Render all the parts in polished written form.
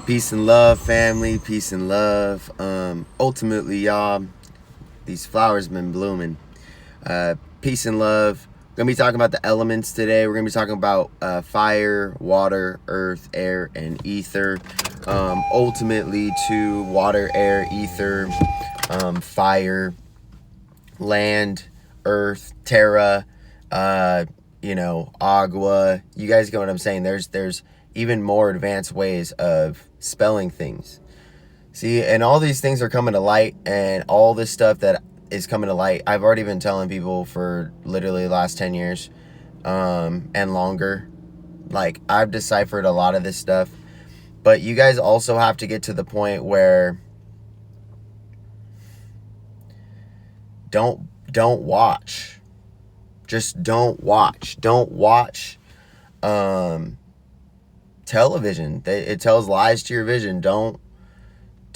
Peace and love, family. Peace and love. Ultimately, y'all, these flowers been blooming. Peace and love. We're gonna be talking about the elements today. We're gonna be talking about fire, water, earth, air, and ether. Ultimately, to water, air, ether, fire, land, earth, terra, agua. You guys get what I'm saying? There's even more advanced ways of spelling things. See, and all these things are coming to light, and all this stuff that is coming to light, I've already been telling people for literally the last 10 years, and longer. Like, I've deciphered a lot of this stuff, but you guys also have to get to the point where don't watch. Just don't watch. Don't watch television. It tells lies to your vision. Don't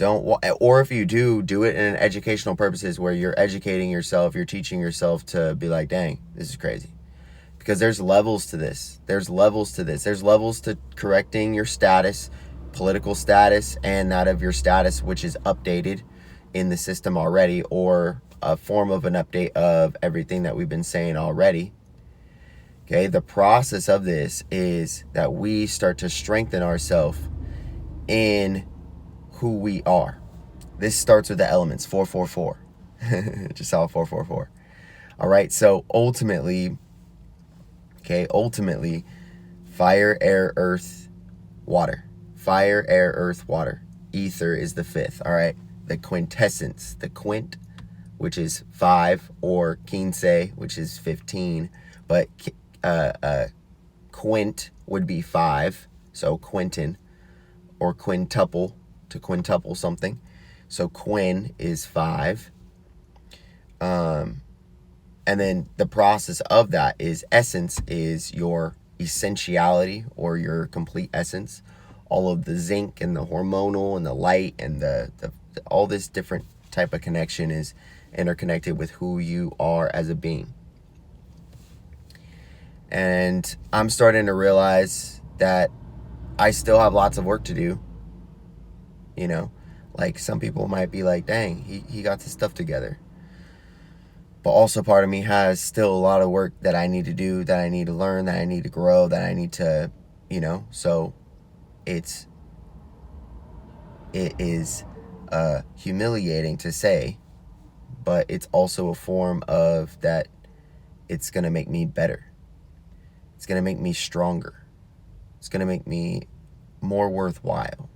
or if you do it in educational purposes where you're educating yourself, you're teaching yourself to be like, dang, this is crazy. Because there's levels to this. There's levels to correcting your status, political status, and that of your status, which is updated in the system already, or a form of an update of everything that we've been saying already. Okay, the process of this is that we start to strengthen ourselves in who we are. This starts with the elements, 444. Just saw 444. All right, so ultimately, fire, air, earth, water. Fire, air, earth, water. Ether is the fifth, all right? The quintessence, the quint, which is 5, or quince, which is 15, but quint would be 5, so quintin, or quintuple, to quintuple something. So quin is 5. And then the process of that is essence is your essentiality, or your complete essence. All of the zinc and the hormonal and the light and the all this different type of connection is interconnected with who you are as a being. And I'm starting to realize that I still have lots of work to do. Like, some people might be like, dang, he got his stuff together. But also part of me has still a lot of work that I need to do, that I need to learn, that I need to grow, that I need to, so it is humiliating to say, but it's also a form of that it's going to make me better. It's going to make me stronger. It's going to make me more worthwhile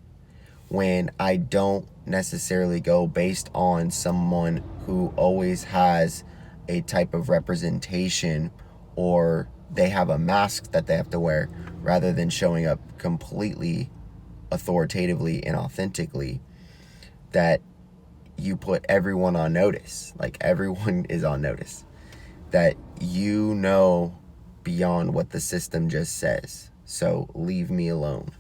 when I don't necessarily go based on someone who always has a type of representation, or they have a mask that they have to wear, rather than showing up completely authoritatively and authentically, that you put everyone on notice. Like, everyone is on notice that beyond what the system just says. So leave me alone.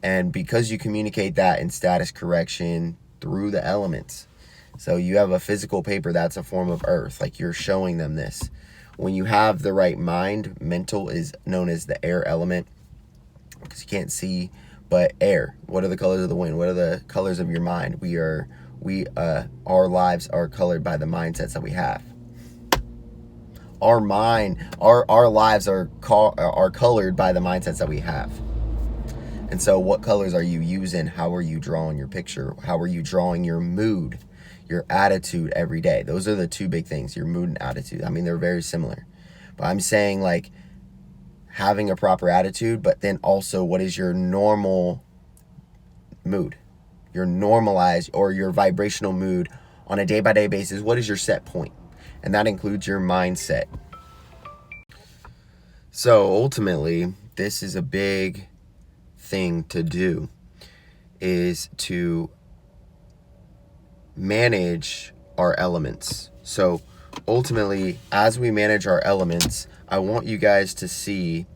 And because you communicate that in status correction through the elements, so you have a physical paper, that's a form of earth, like you're showing them this. When you have the right mind, mental is known as the air element, because you can't see, but air. What are the colors of the wind? What are the colors of your mind? Our lives are colored by the mindsets that we have. Our lives are colored by the mindsets that we have. And so what colors are you using? How are you drawing your picture? How are you drawing your mood, your attitude every day? Those are the two big things, your mood and attitude. I mean, they're very similar. But I'm saying, like, having a proper attitude, but then also what is your normal mood? Your normalized, or your vibrational mood on a day-by-day basis. What is your set point? And that includes your mindset. So ultimately, this is a big thing to do, is to manage our elements. So ultimately, as we manage our elements, I want you guys to see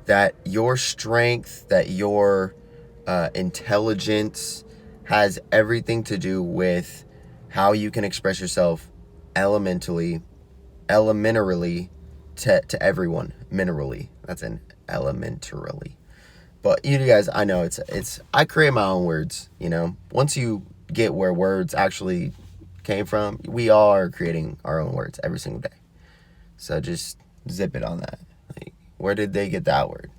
that your strength, that your intelligence has everything to do with how you can express yourself elementarily to everyone. Minerally, that's an elementarily. But you guys, I know I create my own words, Once you get where words actually came from, we all are creating our own words every single day. So just zip it on that. Like, where did they get that word?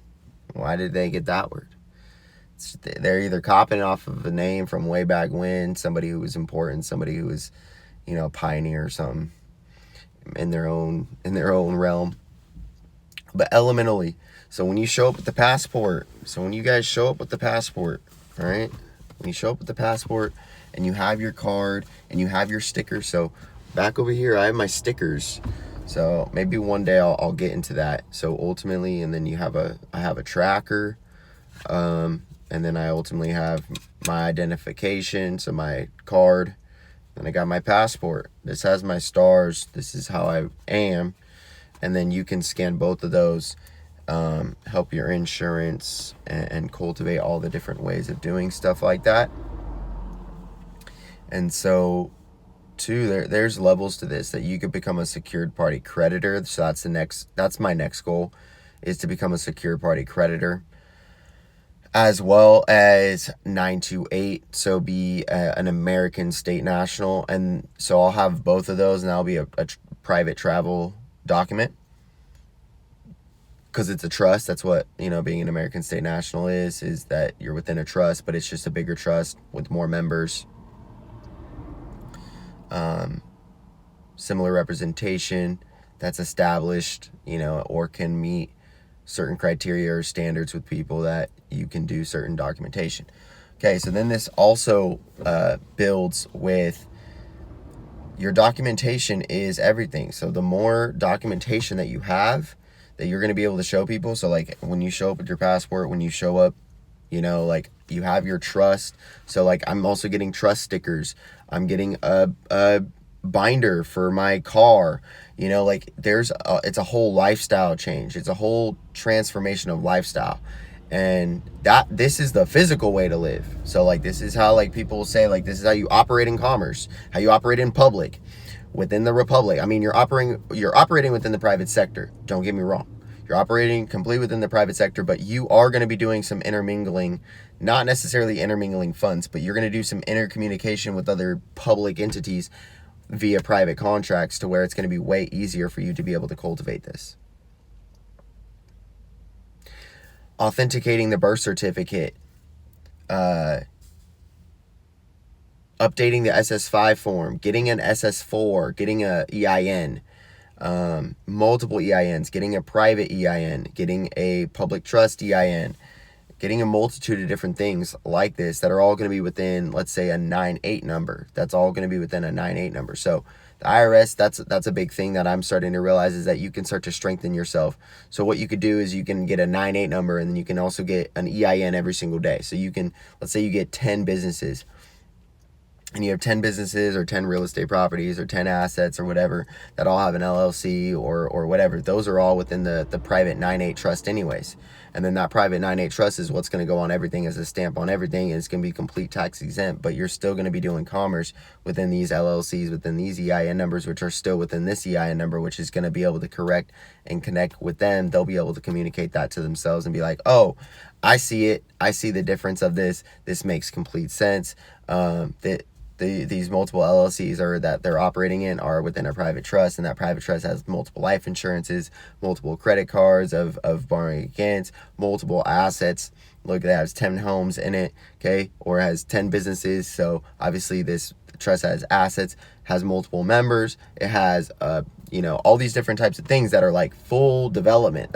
Why did they get that word? They're either copying off of a name from way back when, somebody who was important, somebody who was, a pioneer or something in their own realm. But elementally, so when you show up with the passport, when you guys show up with the passport, all right? When you show up with the passport and you have your card and you have your stickers. So back over here, I have my stickers. So maybe one day I'll get into that. So ultimately, and then I have a tracker. And then I ultimately have my identification, so my card. Then I got my passport. This has my stars. This is how I am. And then you can scan both of those, help your insurance, and cultivate all the different ways of doing stuff like that. And so, too, there's levels to this, that you could become a secured party creditor. So that's my next goal, is to become a secured party creditor, as well as 928, so be an American state national. And so I'll have both of those, and that'll be a private travel document, because it's a trust. That's what, being an American state national is that you're within a trust, but it's just a bigger trust with more members. Similar representation that's established, or can meet certain criteria or standards with people, that you can do certain documentation. Okay, so then this also builds with your documentation is everything. So the more documentation that you have, that you're going to be able to show people. So like when you show up with your passport, when you show up, like you have your trust. So like I'm also getting trust stickers. I'm getting a binder for my car. Like it's a whole lifestyle change. It's a whole transformation of lifestyle. And this is the physical way to live. So like this is how, like, people say, like, this is how you operate in commerce, how you operate in public, within the republic. I mean, you're operating within the private sector. Don't get me wrong. You're operating completely within the private sector, but you are going to be doing some intermingling, not necessarily intermingling funds, but you're going to do some intercommunication with other public entities via private contracts, to where it's going to be way easier for you to be able to cultivate this. Authenticating the birth certificate, updating the SS5 form, getting an SS4, getting a EIN, multiple EINs, getting a private EIN, getting a public trust EIN, getting a multitude of different things like this that are all going to be within, let's say, a 9-8 number. That's all going to be within a 9-8 number. So the IRS, that's a big thing that I'm starting to realize, is that you can start to strengthen yourself. So what you could do is you can get a 9-8 number, and then you can also get an EIN every single day. So you can, let's say you get 10 businesses, and you have 10 businesses or 10 real estate properties or 10 assets or whatever that all have an LLC or whatever. Those are all within the private 9-8 trust anyways. And then that private 9-8 trust is what's going to go on everything, as a stamp on everything, and it's going to be complete tax exempt, but you're still going to be doing commerce within these LLCs, within these EIN numbers, which are still within this EIN number, which is going to be able to correct and connect with them. They'll be able to communicate that to themselves and be like, oh, I see it. I see the difference of this. This makes complete sense. These multiple LLCs that they're operating in are within a private trust, and that private trust has multiple life insurances, multiple credit cards of borrowing against, multiple assets. Look, that has 10 homes in it, okay, or has 10 businesses. So obviously this trust has assets, has multiple members. It has, all these different types of things that are like full development,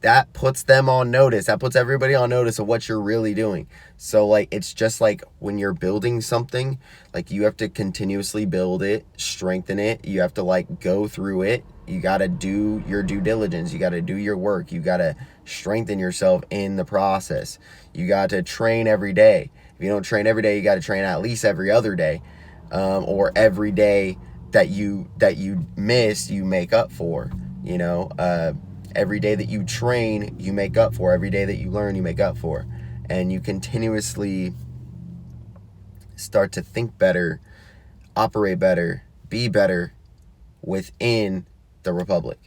That puts them on notice. That puts everybody on notice of what you're really doing. So like, it's just like when you're building something, like you have to continuously build it, strengthen it. You have to like go through it. You got to do your due diligence. You got to do your work. You got to strengthen yourself in the process. You got to train every day. If you don't train every day, you got to train at least every other day, or every day that you miss, you make up for, Every day that you train, you make up for. Every day that you learn, you make up for. And you continuously start to think better, operate better, be better within the Republic.